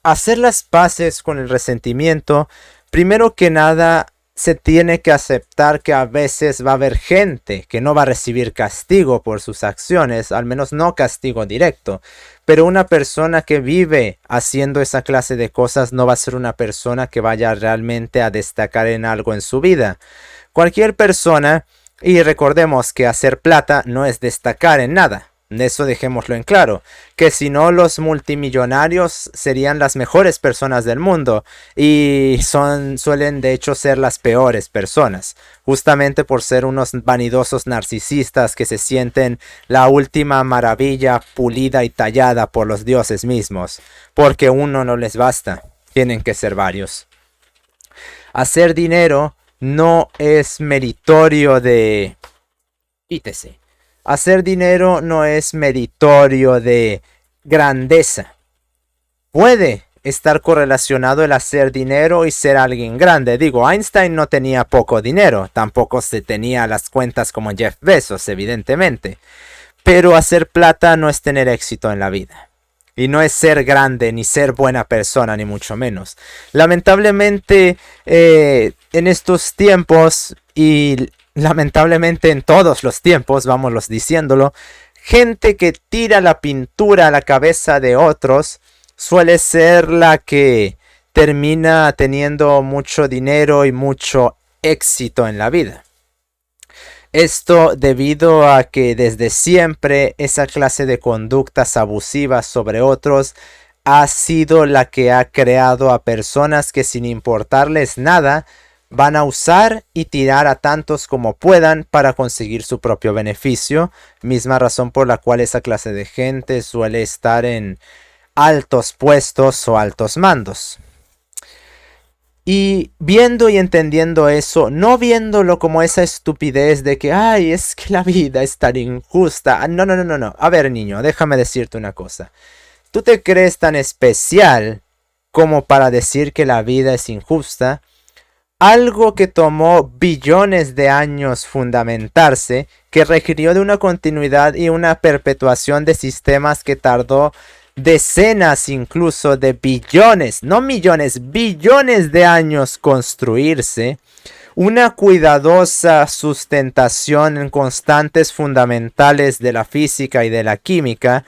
hacer las paces con el resentimiento, primero que nada se tiene que aceptar que a veces va a haber gente que no va a recibir castigo por sus acciones, al menos no castigo directo. Pero una persona que vive haciendo esa clase de cosas no va a ser una persona que vaya realmente a destacar en algo en su vida. Cualquier persona, y recordemos que hacer plata no es destacar en nada. Eso dejémoslo en claro, que si no los multimillonarios serían las mejores personas del mundo y suelen de hecho ser las peores personas, justamente por ser unos vanidosos narcisistas que se sienten la última maravilla pulida y tallada por los dioses mismos, porque uno no les basta, tienen que ser varios. Hacer dinero no es meritorio de ITC. Hacer dinero no es meritorio de grandeza. Puede estar correlacionado el hacer dinero y ser alguien grande. Digo, Einstein no tenía poco dinero, tampoco se tenía las cuentas como Jeff Bezos, evidentemente. Pero hacer plata no es tener éxito en la vida. Y no es ser grande, ni ser buena persona, ni mucho menos. Lamentablemente, en estos tiempos y lamentablemente en todos los tiempos, vámonos diciéndolo, gente que tira la pintura a la cabeza de otros suele ser la que termina teniendo mucho dinero y mucho éxito en la vida. Esto debido a que desde siempre esa clase de conductas abusivas sobre otros ha sido la que ha creado a personas que sin importarles nada van a usar y tirar a tantos como puedan para conseguir su propio beneficio, misma razón por la cual esa clase de gente suele estar en altos puestos o altos mandos. Y viendo y entendiendo eso, no viéndolo como esa estupidez de que, ay, es que la vida es tan injusta. No, no, no, no, no. A ver, niño, déjame decirte una cosa. ¿Tú te crees tan especial como para decir que la vida es injusta? Algo que tomó billones de años fundamentarse, que requirió de una continuidad y una perpetuación de sistemas que tardó decenas incluso de billones, no millones, billones de años construirse, una cuidadosa sustentación en constantes fundamentales de la física y de la química,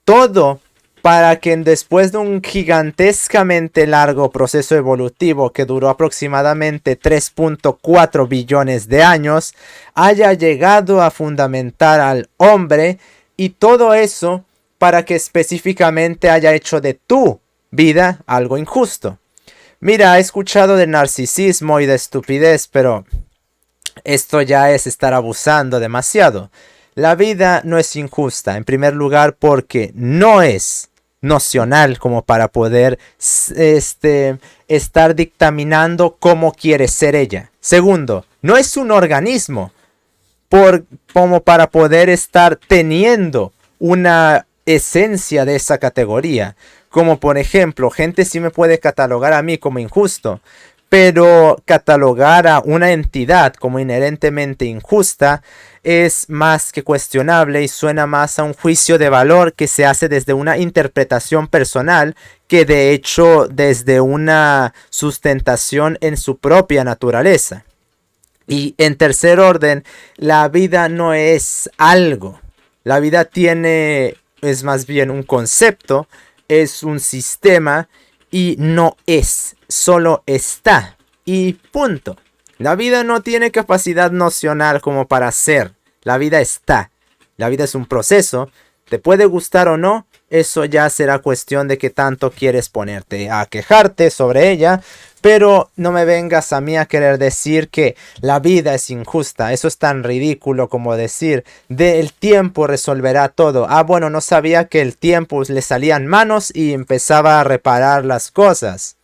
todo para que después de un gigantescamente largo proceso evolutivo que duró aproximadamente 3.4 billones de años, haya llegado a fundamentar al hombre, y todo eso para que específicamente haya hecho de tu vida algo injusto. Mira, he escuchado de narcisismo y de estupidez, pero esto ya es estar abusando demasiado. La vida no es injusta, en primer lugar porque no es nocional como para poder estar dictaminando cómo quiere ser ella. Segundo, no es un organismo como para poder estar teniendo una esencia de esa categoría. Como por ejemplo, gente sí me puede catalogar a mí como injusto, pero catalogar a una entidad como inherentemente injusta es más que cuestionable y suena más a un juicio de valor que se hace desde una interpretación personal que de hecho desde una sustentación en su propia naturaleza. Y en tercer orden, la vida no es algo. La vida es más bien un concepto, es un sistema y no es, solo está y punto. La vida no tiene capacidad nocional como para ser, la vida está, la vida es un proceso, te puede gustar o no, eso ya será cuestión de qué tanto quieres ponerte a quejarte sobre ella, pero no me vengas a mí a querer decir que la vida es injusta. Eso es tan ridículo como decir el tiempo resolverá todo. Ah, bueno, no sabía que el tiempo le salían manos y empezaba a reparar las cosas.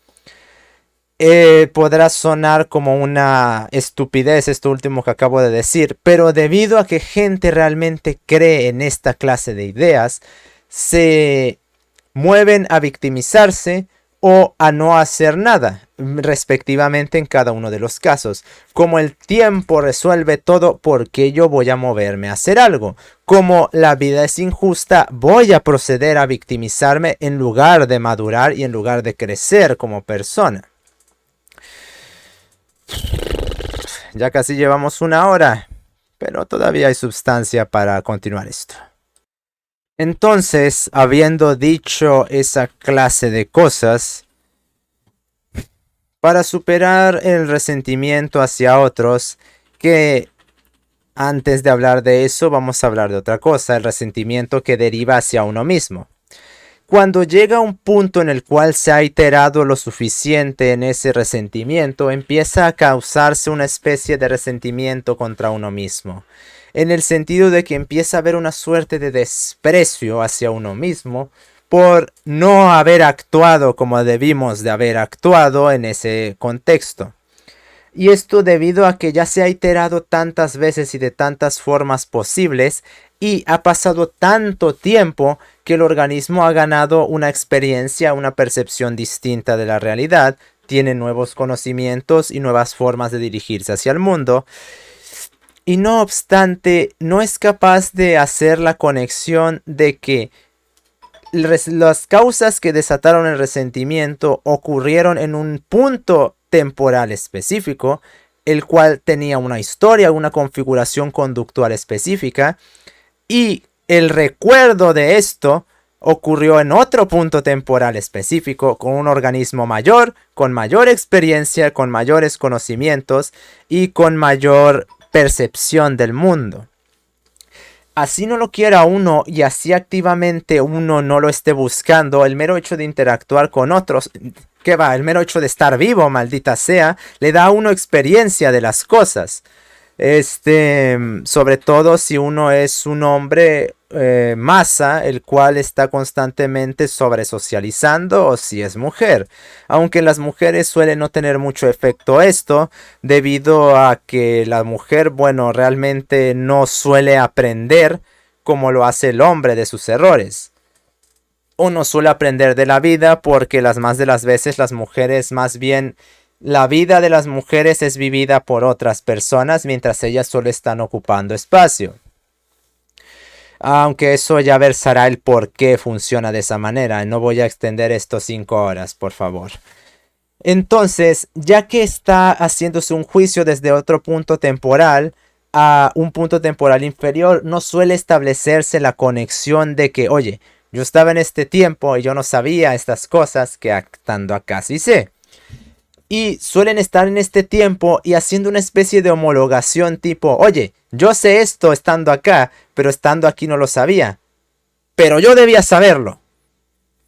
Podrá sonar como una estupidez esto último que acabo de decir, pero debido a que gente realmente cree en esta clase de ideas, se mueven a victimizarse o a no hacer nada, respectivamente en cada uno de los casos. Como el tiempo resuelve todo, ¿por qué yo voy a moverme a hacer algo? Como la vida es injusta, voy a proceder a victimizarme en lugar de madurar y en lugar de crecer como persona. ya casi llevamos 1 hora, pero todavía hay sustancia para continuar esto. Entonces, habiendo dicho esa clase de cosas, para superar el resentimiento hacia otros, que antes de hablar de eso vamos a hablar de otra cosa, el resentimiento que deriva hacia uno mismo. Cuando llega un punto en el cual se ha iterado lo suficiente en ese resentimiento, empieza a causarse una especie de resentimiento contra uno mismo, en el sentido de que empieza a haber una suerte de desprecio hacia uno mismo por no haber actuado como debimos de haber actuado en ese contexto. Y esto debido a que ya se ha iterado tantas veces y de tantas formas posibles y ha pasado tanto tiempo que el organismo ha ganado una experiencia, una percepción distinta de la realidad, tiene nuevos conocimientos y nuevas formas de dirigirse hacia el mundo. Y no obstante, no es capaz de hacer la conexión de que las causas que desataron el resentimiento ocurrieron en un punto temporal específico, el cual tenía una historia, una configuración conductual específica, y el recuerdo de esto ocurrió en otro punto temporal específico, con un organismo mayor, con mayor experiencia, con mayores conocimientos y con mayor percepción del mundo. Así no lo quiera uno y así activamente uno no lo esté buscando, el mero hecho de interactuar con otros, ¿qué va? El mero hecho de estar vivo, maldita sea, le da a uno experiencia de las cosas. Sobre todo si uno es un hombre masa, el cual está constantemente sobresocializando, o si es mujer. Aunque en las mujeres suele no tener mucho efecto esto, debido a que la mujer, bueno, realmente no suele aprender como lo hace el hombre de sus errores. Uno suele aprender de la vida porque las más de las veces las mujeres más bien... La vida de las mujeres es vivida por otras personas mientras ellas solo están ocupando espacio. Aunque eso ya versará el por qué funciona de esa manera. No voy a extender esto 5 horas, por favor. Entonces, ya que está haciéndose un juicio desde otro punto temporal a un punto temporal inferior, no suele establecerse la conexión de que, oye, yo estaba en este tiempo y yo no sabía estas cosas que estando acá sí sé. Y suelen estar en este tiempo y haciendo una especie de homologación tipo, oye, yo sé esto estando acá, pero estando aquí no lo sabía. Pero yo debía saberlo.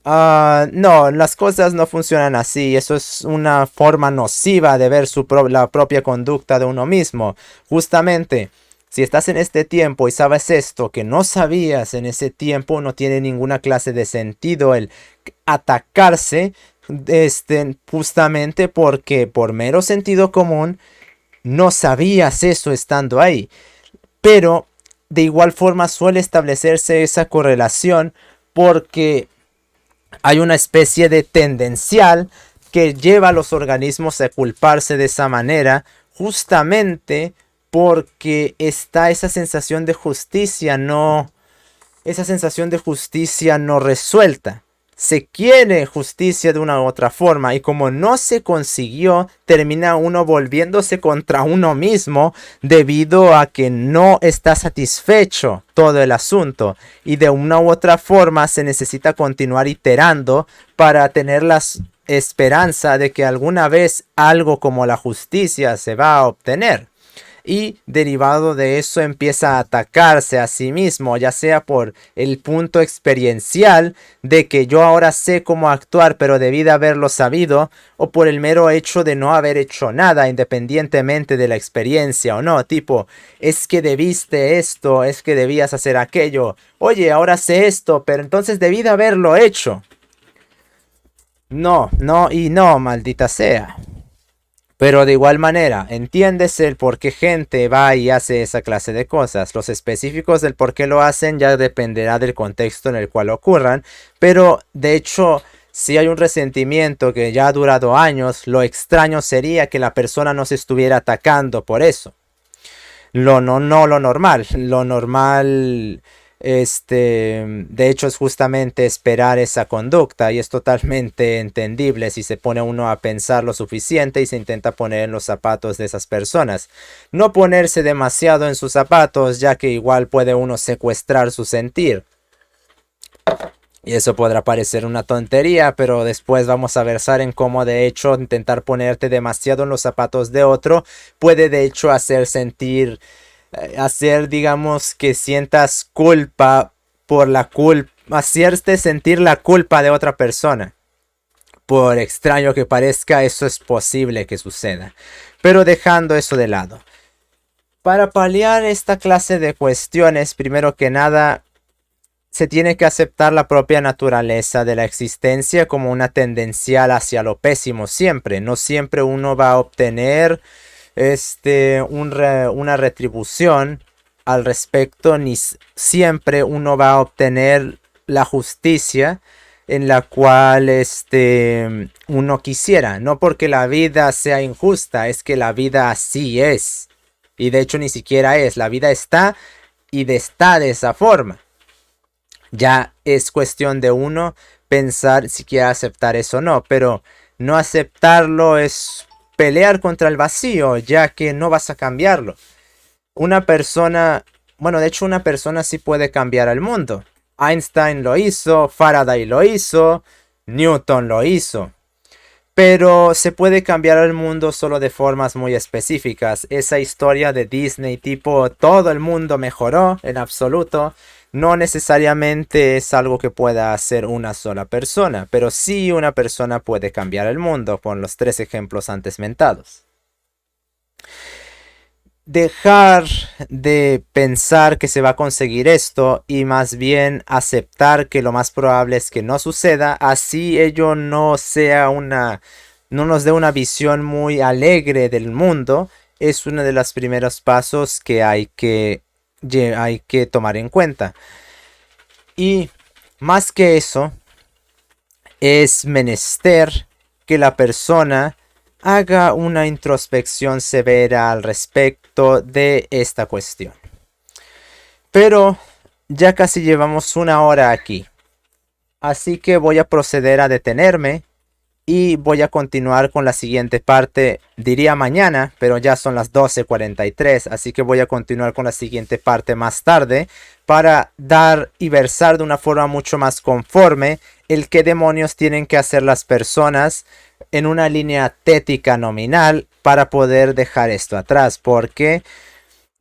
No, las cosas no funcionan así. Eso es una forma nociva de ver la propia conducta de uno mismo. Justamente, si estás en este tiempo y sabes esto que no sabías en ese tiempo, no tiene ninguna clase de sentido el atacarse. Justamente porque por mero sentido común no sabías eso estando ahí. Pero de igual forma suele establecerse esa correlación porque hay una especie de tendencial que lleva a los organismos a culparse de esa manera, justamente porque está esa sensación de justicia no resuelta. Se quiere justicia de una u otra forma y como no se consiguió, termina uno volviéndose contra uno mismo debido a que no está satisfecho todo el asunto y de una u otra forma se necesita continuar iterando para tener la esperanza de que alguna vez algo como la justicia se va a obtener. Y derivado de eso empieza a atacarse a sí mismo, ya sea por el punto experiencial de que yo ahora sé cómo actuar pero debí de haberlo sabido, o por el mero hecho de no haber hecho nada independientemente de la experiencia o no, tipo, es que debiste esto, es que debías hacer aquello, oye, ahora sé esto, pero entonces debí de haberlo hecho. No, no y no, maldita sea. Pero de igual manera, entiendes el por qué gente va y hace esa clase de cosas. Los específicos del por qué lo hacen ya dependerá del contexto en el cual ocurran. Pero de hecho, si hay un resentimiento que ya ha durado años, lo extraño sería que la persona no se estuviera atacando por eso. No lo normal. Lo normal De hecho, es justamente esperar esa conducta y es totalmente entendible si se pone uno a pensar lo suficiente y se intenta poner en los zapatos de esas personas. No ponerse demasiado en sus zapatos, ya que igual puede uno secuestrar su sentir. Y eso podrá parecer una tontería, pero después vamos a versar en cómo de hecho intentar ponerte demasiado en los zapatos de otro puede de hecho hacer digamos que sientas culpa por la culpa, hacerte sentir la culpa de otra persona. Por extraño que parezca, eso es posible que suceda. Pero dejando eso de lado. Para paliar esta clase de cuestiones, primero que nada, se tiene que aceptar la propia naturaleza de la existencia como una tendencial hacia lo pésimo siempre. No siempre uno va a obtener una retribución al respecto, ni siempre uno va a obtener la justicia en la cual uno quisiera. No porque la vida sea injusta, es que la vida así es. Y de hecho ni siquiera es. La vida está y está de esa forma. Ya es cuestión de uno pensar si quiere aceptar eso o no, pero no aceptarlo es pelear contra el vacío, ya que no vas a cambiarlo. Una persona, bueno, de hecho una persona sí puede cambiar el mundo. Einstein lo hizo, Faraday lo hizo, Newton lo hizo. Pero se puede cambiar el mundo solo de formas muy específicas. Esa historia de Disney tipo todo el mundo mejoró en absoluto no necesariamente es algo que pueda hacer una sola persona, pero sí una persona puede cambiar el mundo con los 3 ejemplos antes mentados. Dejar de pensar que se va a conseguir esto y más bien aceptar que lo más probable es que no suceda, así ello no nos dé una visión muy alegre del mundo, es uno de los primeros pasos que hay que tomar en cuenta. Y más que eso, es menester que la persona haga una introspección severa al respecto de esta cuestión. Pero ya casi llevamos 1 hora aquí. Así que voy a proceder a detenerme y voy a continuar con la siguiente parte, diría mañana, pero ya son las 12:43, así que voy a continuar con la siguiente parte más tarde para dar y versar de una forma mucho más conforme el qué demonios tienen que hacer las personas en una línea tética nominal para poder dejar esto atrás, porque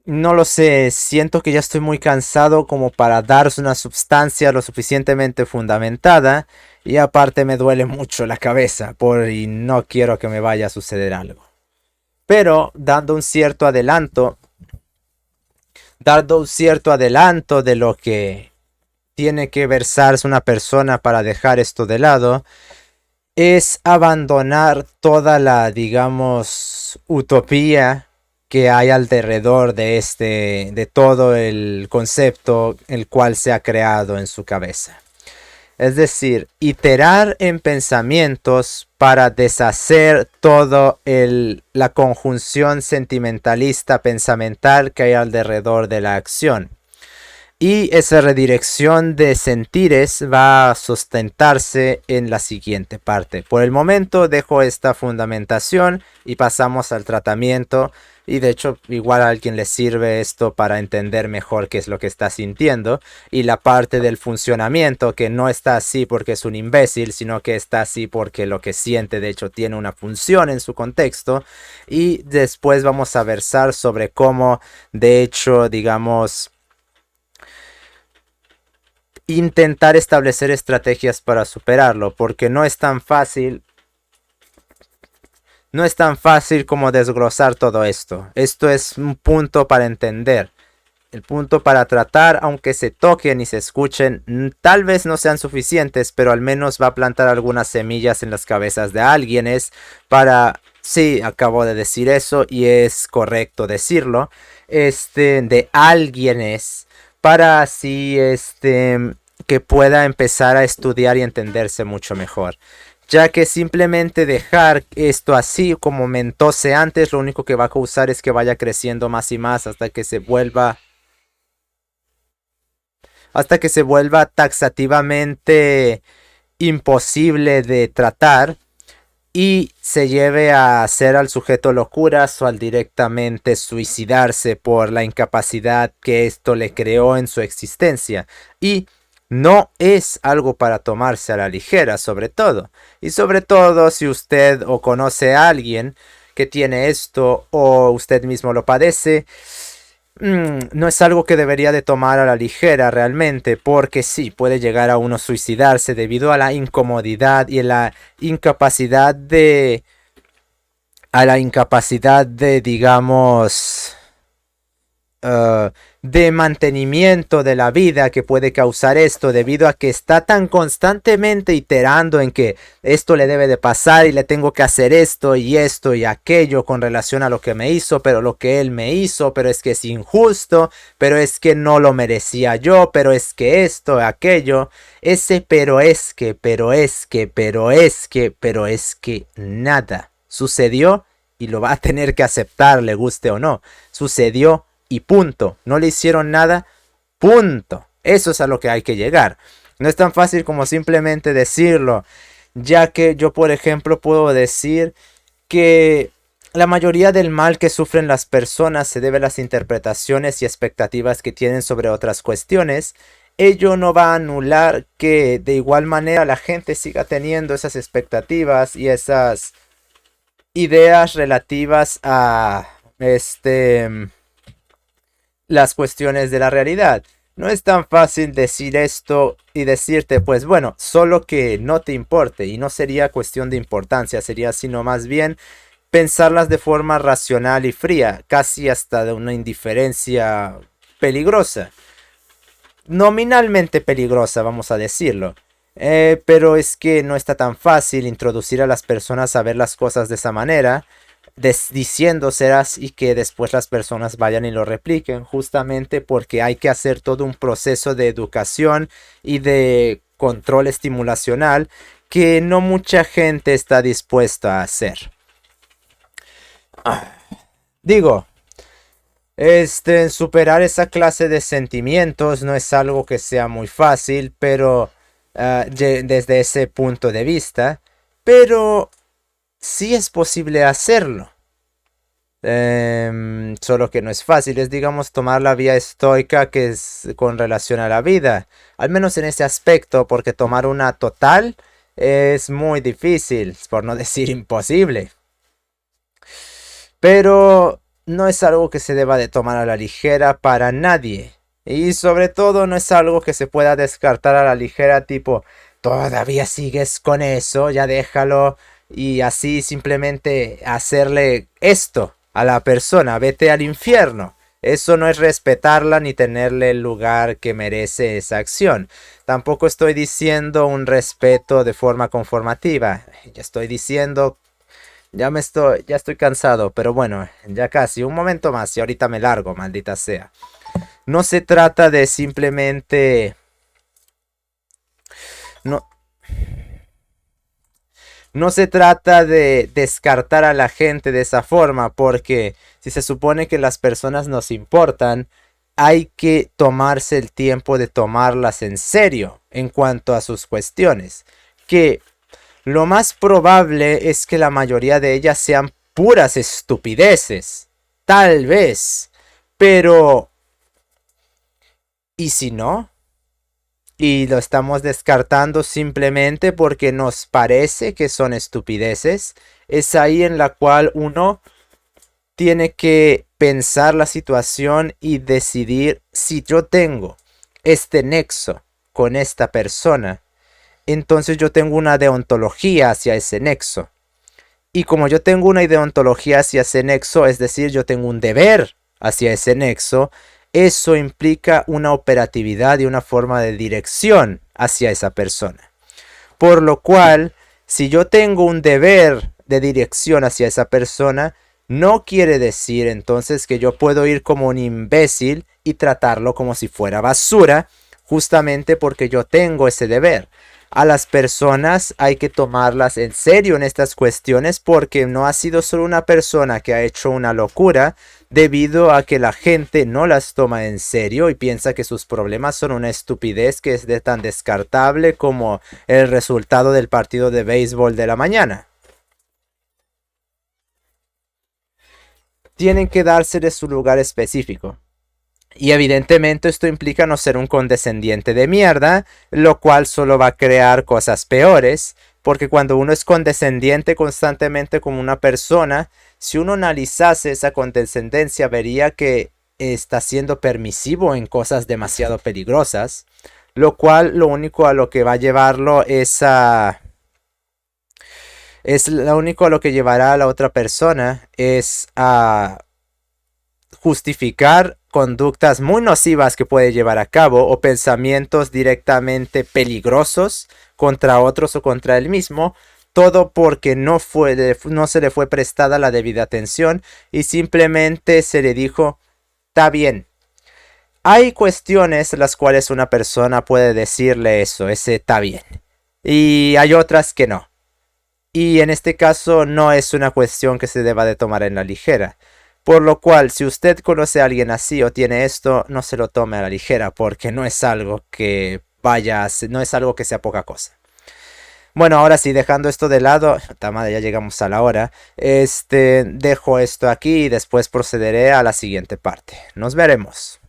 no lo sé, siento que ya estoy muy cansado como para daros una sustancia lo suficientemente fundamentada y aparte me duele mucho la cabeza y no quiero que me vaya a suceder algo. Pero dando un cierto adelanto de lo que tiene que versarse una persona para dejar esto de lado, es abandonar toda la, digamos, utopía que hay alrededor de todo el concepto el cual se ha creado en su cabeza. Es decir, iterar en pensamientos para deshacer toda la conjunción sentimentalista pensamental que hay alrededor de la acción. Y esa redirección de sentires va a sustentarse en la siguiente parte. Por el momento dejo esta fundamentación y pasamos al tratamiento. Y de hecho igual a alguien le sirve esto para entender mejor qué es lo que está sintiendo. Y la parte del funcionamiento que no está así porque es un imbécil, sino que está así porque lo que siente de hecho tiene una función en su contexto. Y después vamos a versar sobre cómo de hecho digamos intentar establecer estrategias para superarlo, porque no es tan fácil como desglosar todo esto. Esto es un punto para entender. El punto para tratar, aunque se toquen y se escuchen, tal vez no sean suficientes, pero al menos va a plantar algunas semillas en las cabezas de alguienes para... Sí, acabo de decir eso y es correcto decirlo. De alguienes para así, que pueda empezar a estudiar y entenderse mucho mejor. Ya que simplemente dejar esto así como mentose antes, lo único que va a causar es que vaya creciendo más y más hasta que se vuelva hasta que se vuelva taxativamente imposible de tratar y se lleve a hacer al sujeto locuras o al directamente suicidarse por la incapacidad que esto le creó en su existencia. Y no es algo para tomarse a la ligera, sobre todo. Y sobre todo si usted o conoce a alguien que tiene esto o usted mismo lo padece, no es algo que debería de tomar a la ligera realmente, porque sí, puede llegar a uno suicidarse debido a la incomodidad y a la incapacidad de, digamos, de mantenimiento de la vida que puede causar esto, debido a que está tan constantemente iterando en que esto le debe de pasar y le tengo que hacer esto y aquello con relación a lo que me hizo, pero lo que él me hizo, pero es que es injusto, pero es que no lo merecía yo, pero es que esto, aquello, ese pero es que, nada sucedió y lo va a tener que aceptar, le guste o no. Sucedió y punto. No le hicieron nada, punto. Eso es a lo que hay que llegar. No es tan fácil como simplemente decirlo, ya que yo, por ejemplo, puedo decir que la mayoría del mal que sufren las personas se debe a las interpretaciones y expectativas que tienen sobre otras cuestiones. Ello no va a anular que de igual manera la gente siga teniendo esas expectativas y esas ideas relativas a las cuestiones de la realidad. No es tan fácil decir esto y decirte, pues bueno, solo que no te importe, y no sería cuestión de importancia, sería sino más bien pensarlas de forma racional y fría, casi hasta de una indiferencia peligrosa. Nominalmente peligrosa, vamos a decirlo. Pero es que no está tan fácil introducir a las personas a ver las cosas de esa manera, diciéndoselas y que después las personas vayan y lo repliquen, justamente porque hay que hacer todo un proceso de educación y de control estimulacional que no mucha gente está dispuesta a hacer. Digo, superar esa clase de sentimientos no es algo que sea muy fácil, pero desde ese punto de vista, pero sí es posible hacerlo. Solo que no es fácil, es digamos tomar la vía estoica que es con relación a la vida, al menos en ese aspecto, porque tomar una total es muy difícil, por no decir imposible. Pero no es algo que se deba de tomar a la ligera para nadie. Y sobre todo no es algo que se pueda descartar a la ligera, tipo, todavía sigues con eso, ya déjalo. Y así simplemente hacerle esto a la persona, vete al infierno. Eso no es respetarla ni tenerle el lugar que merece esa acción. Tampoco estoy diciendo un respeto de forma conformativa. Ya estoy diciendo, ya estoy cansado, pero bueno, ya casi, un momento más y ahorita me largo, maldita sea. No se trata de simplemente... No, no se trata de descartar a la gente de esa forma, porque si se supone que las personas nos importan, hay que tomarse el tiempo de tomarlas en serio en cuanto a sus cuestiones. Que lo más probable es que la mayoría de ellas sean puras estupideces. Tal vez. Pero... ¿y si no? Y lo estamos descartando simplemente porque nos parece que son estupideces. Es ahí en la cual uno tiene que pensar la situación y decidir si yo tengo este nexo con esta persona. Entonces yo tengo una deontología hacia ese nexo. Y como yo tengo una deontología hacia ese nexo, es decir, yo tengo un deber hacia ese nexo, eso implica una operatividad y una forma de dirección hacia esa persona. Por lo cual, si yo tengo un deber de dirección hacia esa persona, no quiere decir entonces que yo puedo ir como un imbécil y tratarlo como si fuera basura, justamente porque yo tengo ese deber. A las personas hay que tomarlas en serio en estas cuestiones, porque no ha sido solo una persona que ha hecho una locura debido a que la gente no las toma en serio y piensa que sus problemas son una estupidez que es de tan descartable como el resultado del partido de béisbol de la mañana. Tienen que dársele su lugar específico. Y evidentemente esto implica no ser un condescendiente de mierda, lo cual solo va a crear cosas peores, porque cuando uno es condescendiente constantemente como una persona, si uno analizase esa condescendencia vería que está siendo permisivo en cosas demasiado peligrosas, lo cual lo único a lo que va a llevarlo es lo único a lo que llevará a la otra persona es a justificar conductas muy nocivas que puede llevar a cabo o pensamientos directamente peligrosos contra otros o contra él mismo, todo porque no se le fue prestada la debida atención y simplemente se le dijo, está bien. Hay cuestiones las cuales una persona puede decirle eso, ese está bien, y hay otras que no. Y en este caso no es una cuestión que se deba de tomar en la ligera. Por lo cual, si usted conoce a alguien así o tiene esto, no se lo tome a la ligera, porque no es algo que no es algo que sea poca cosa. Bueno, ahora sí, dejando esto de lado, madre, ya llegamos a la hora. Dejo esto aquí y después procederé a la siguiente parte. Nos veremos.